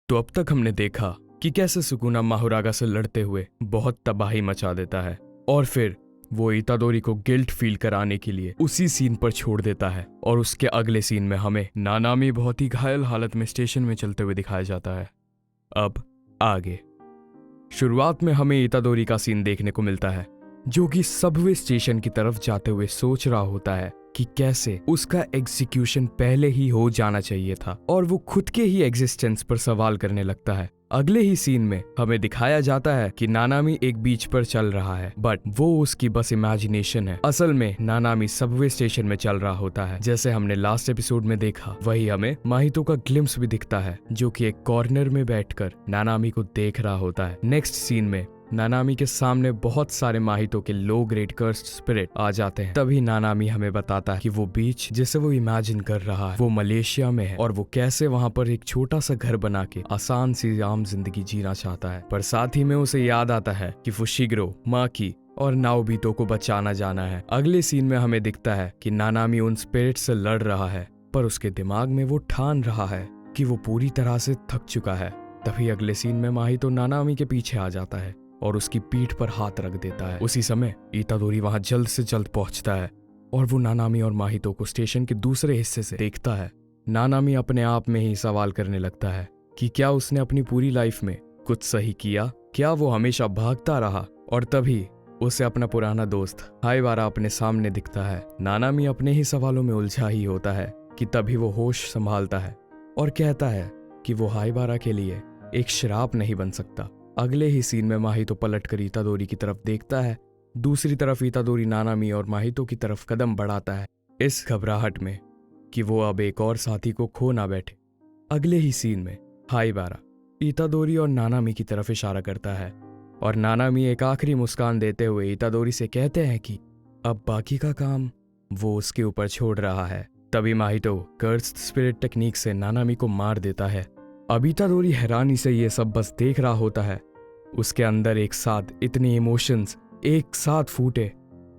तो अब तक हमने देखा कि कैसे सुकुना माहुरागा से लड़ते हुए बहुत तबाही मचा देता है और फिर वो इतादोरी को गिल्ट फील कराने के लिए उसी सीन पर छोड़ देता है और उसके अगले सीन में हमें नानामी बहुत ही घायल हालत में स्टेशन में चलते हुए दिखाया जाता है। अब आगे शुरुआत में हमें इतादोरी का सीन देखने को मिलता है जो कि सबवे स्टेशन की तरफ जाते हुए सोच रहा होता है कि कैसे उसका एग्जीक्यूशन पहले ही हो जाना चाहिए था और वो खुद के ही एग्जिस्टेंस पर सवाल करने लगता है। अगले ही सीन में हमें दिखाया जाता है कि नानामी एक बीच पर चल रहा है बट वो उसकी बस इमेजिनेशन है। असल में नानामी सबवे स्टेशन में चल रहा होता है। जैसे हमने लास्ट एपिसोड में देखा वही हमें माहितो का ग्लिम्स भी दिखता है जो कि एक कॉर्नर में बैठकर नानामी को देख रहा होता है। नेक्स्ट सीन में नानामी के सामने बहुत सारे माहितो के लो ग्रेड कर्स्ड स्पिरिट आ जाते हैं। तभी नानामी हमें बताता है कि वो बीच जिसे वो इमेजिन कर रहा है वो मलेशिया में है और वो कैसे वहां पर एक छोटा सा घर बना के आसान सी आम जिंदगी जीना चाहता है। पर साथ ही में उसे याद आता है कि फुशिग्रो, माकी और नाओबितो को बचाना जाना है। अगले सीन में हमें दिखता है कि नानामी उन स्पिरिट से लड़ रहा है पर उसके दिमाग में वो ठान रहा है कि वो पूरी तरह से थक चुका है। तभी अगले सीन में माहितो नानामी के पीछे आ जाता है और उसकी पीठ पर हाथ रख देता है। उसी समय इतादोरी वहां जल्द से जल्द पहुंचता है और वो नानामी और माहितो को स्टेशन के दूसरे हिस्से से देखता है। नानामी अपने आप में ही सवाल करने लगता है कि क्या उसने अपनी पूरी लाइफ में कुछ सही किया, क्या वो हमेशा भागता रहा। और तभी उसे अपना पुराना दोस्त हाइबारा अपने सामने दिखता है। नानामी अपने ही सवालों में उलझा ही होता है कि तभी वो होश संभालता है और कहता है कि वो हाइबारा के लिए एक श्राप नहीं बन सकता। अगले ही सीन में माहितो पलटकर इतादोरी की तरफ देखता है। दूसरी तरफ इतादोरी नानामी और माहितो की तरफ कदम बढ़ाता है इस घबराहट में कि वो अब एक और साथी को खो ना बैठे। अगले ही सीन में हाइबारा इतादोरी और नानामी की तरफ इशारा करता है और नानामी एक आखिरी मुस्कान देते हुए इतादोरी से कहते हैं कि अब बाकी का काम वो उसके ऊपर छोड़ रहा है। तभी माहितो कर्स्ड स्पिरिट टेक्निक से नानामी को मार देता है। अब इतादोरी हैरानी से ये सब बस देख रहा होता है। उसके अंदर एक साथ इतने इमोशंस एक साथ फूटे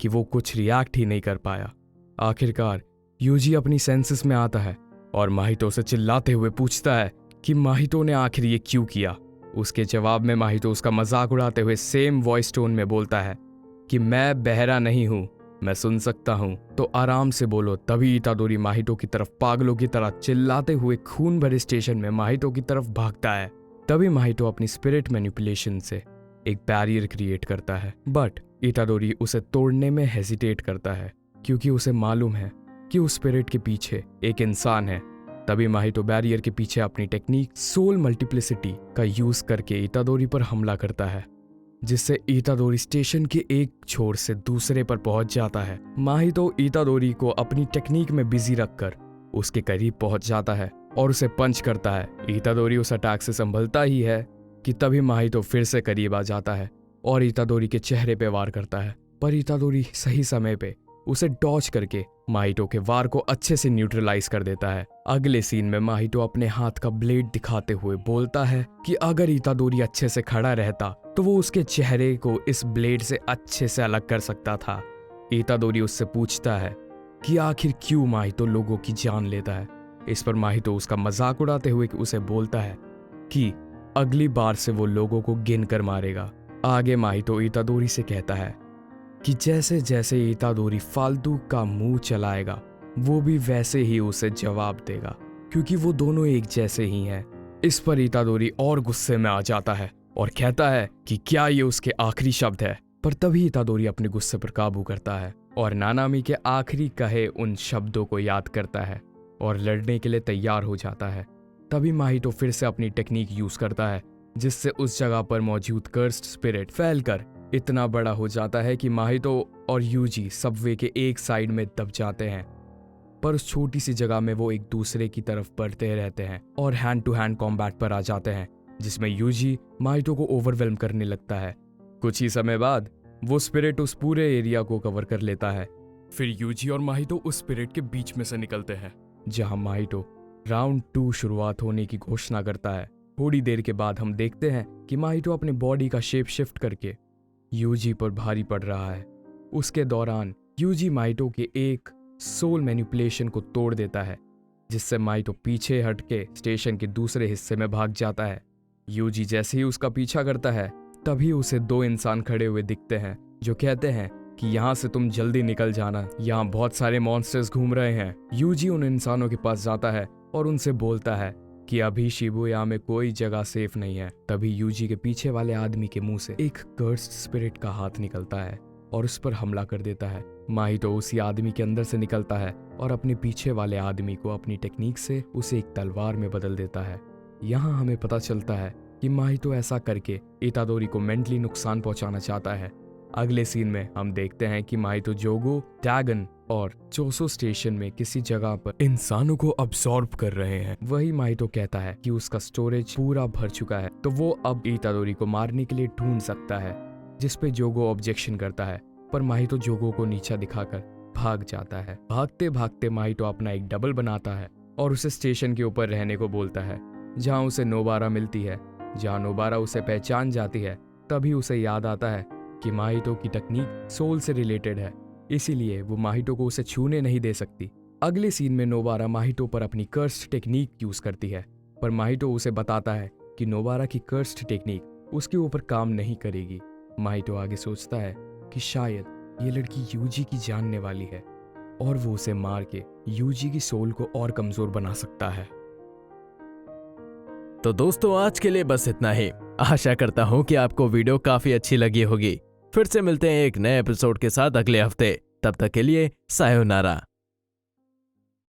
कि वो कुछ रिएक्ट ही नहीं कर पाया। आखिरकार यूजी अपनी सेंसेस में आता है और माहितो से चिल्लाते हुए पूछता है कि माहितो ने आखिर ये क्यों किया। उसके जवाब में माहितो उसका मजाक उड़ाते हुए सेम वॉइस टोन में बोलता है कि मैं बहरा नहीं हूं, मैं सुन सकता हूं, तो आराम से बोलो। तभी इतादोरी माहितो की तरफ पागलों की तरह चिल्लाते हुए खून भरे स्टेशन में माहितो की तरफ भागता है। तभी माहितो अपनी स्पिरिट मैनिपुलेशन से एक बैरियर क्रिएट करता है बट इतादोरी उसे तोड़ने में हेजिटेट करता है क्योंकि उसे मालूम है कि उस स्पिरिट के पीछे एक इंसान है। तभी माहितो बैरियर के पीछे अपनी टेक्निक सोल मल्टीप्लिसिटी का यूज करके इतादोरी पर हमला करता है जिससे इतादोरी स्टेशन के एक छोर से दूसरे पर पहुंच जाता है। माहितो इतादोरी को अपनी टेक्निक में बिजी रखकर उसके करीब पहुंच जाता है और उसे पंच करता है। इतादोरी उस अटैक से संभलता ही है कि तभी माहितो फिर से करीब आ जाता है और इतादोरी के चेहरे पे वार करता है पर इतादोरी सही समय पे उसे डॉज करके माहितो के वार को अच्छे से न्यूट्रलाइज कर देता है। अगले सीन में माहितो अपने हाथ का ब्लेड दिखाते हुए बोलता है कि अगर इतादोरी अच्छे से खड़ा रहता तो वो उसके चेहरे को इस ब्लेड से अच्छे से अलग कर सकता था। इतादोरी उससे पूछता है कि आखिर क्यों माहितो लोगों की जान लेता है। इस पर माहितो उसका मजाक उड़ाते हुए उसे बोलता है कि अगली बार से वो लोगों को गिन कर मारेगा। आगे माहितो इतादोरी से कहता है कि जैसे जैसे इतादोरी फालतू का मुंह चलाएगा वो भी वैसे ही उसे जवाब देगा क्योंकि वो दोनों एक जैसे ही हैं। इस पर इतादोरी और गुस्से में आ जाता है और कहता है कि क्या ये उसके आखिरी शब्द है। पर तभी इतादोरी अपने गुस्से पर काबू करता है और नानामी के आखिरी कहे उन शब्दों को याद करता है और लड़ने के लिए तैयार हो जाता है। तभी माहितो फिर से अपनी टेक्निक यूज करता है जिससे उस जगह पर मौजूद कर्स्ड स्पिरिट फैलकर इतना बड़ा हो जाता है कि माहितो और यूजी सबवे के एक साइड में दब जाते हैं। पर उस छोटी सी जगह में वो एक दूसरे की तरफ बढ़ते रहते हैं और हैंड टू हैंड कॉम्बैट पर आ जाते हैं जिसमें यूजी माहितो को ओवरवेल्म करने लगता है। कुछ ही समय बाद वो स्पिरिट उस पूरे एरिया को कवर कर लेता है। फिर यूजी और माहितो उस स्पिरिट के बीच में से निकलते हैं जहां माहितो राउंड 2 शुरुआत होने की घोषणा करता है। थोड़ी देर के बाद हम देखते हैं कि माहितो अपने बॉडी का शेप शिफ्ट करके यूजी पर भारी पड़ रहा है। उसके दौरान यूजी माहितो के एक सोल मैनिपुलेशन को तोड़ देता है जिससे माहितो पीछे हट के स्टेशन के दूसरे हिस्से में भाग जाता है। यूजी जैसे ही उसका पीछा करता है तभी उसे दो इंसान खड़े हुए दिखते हैं जो कहते हैं कि यहाँ से तुम जल्दी निकल जाना, यहाँ बहुत सारे मॉन्स्टर्स घूम रहे हैं। यूजी उन इंसानों के पास जाता है और उनसे बोलता है कि अभी शिबुया में कोई जगह सेफ नहीं है। तभी यूजी के पीछे वाले आदमी के मुंह से एक कर्स्ड स्पिरिट का हाथ निकलता है और उस पर हमला कर देता है। माहितो उसी आदमी के अंदर से निकलता है और अपने पीछे वाले आदमी को अपनी टेक्निक से उसे एक तलवार में बदल देता है। यहाँ हमें पता चलता है कि माहितो ऐसा करके इतादोरी को मेंटली नुकसान पहुंचाना चाहता है। अगले सीन में हम देखते हैं कि माहितो जोगो, टैगन और चोसो स्टेशन में किसी जगह पर इंसानों को अब्सॉर्ब कर रहे हैं। वही माहितो कहता है कि उसका स्टोरेज पूरा भर चुका है तो वो अब इतादोरी को मारने के लिए ढूंढ सकता है, जिस पे जोगो ऑब्जेक्शन करता है, पर माहितो जोगो को नीचा दिखाकर भाग जाता है। भागते भागते माहितो अपना एक डबल बनाता है और उसे स्टेशन के ऊपर रहने को बोलता है, जहाँ उसे नोबारा मिलती है। जहाँ नोबारा उसे पहचान जाती है तभी उसे याद आता है कि माहितो की टेक्निक सोल से रिलेटेड है, इसीलिए वो माहितो को उसे छूने नहीं दे सकती। अगले सीन में नोबारा माहितो पर अपनी कर्स्ड टेक्निक यूज करती है, पर माहितो उसे बताता है कि नोबारा की कर्स्ड टेक्निक उसके ऊपर काम नहीं करेगी। माहितो आगे सोचता है कि शायद ये लड़की यूजी की जानने वाली है और वो उसे मार के यूजी की सोल को और कमजोर बना सकता है। तो दोस्तों आज के लिए बस इतना ही। आशा करता हूँ कि आपको वीडियो काफी अच्छी लगी होगी। फिर से मिलते हैं एक नए एपिसोड के साथ अगले हफ्ते। तब तक के लिए सायोनारा।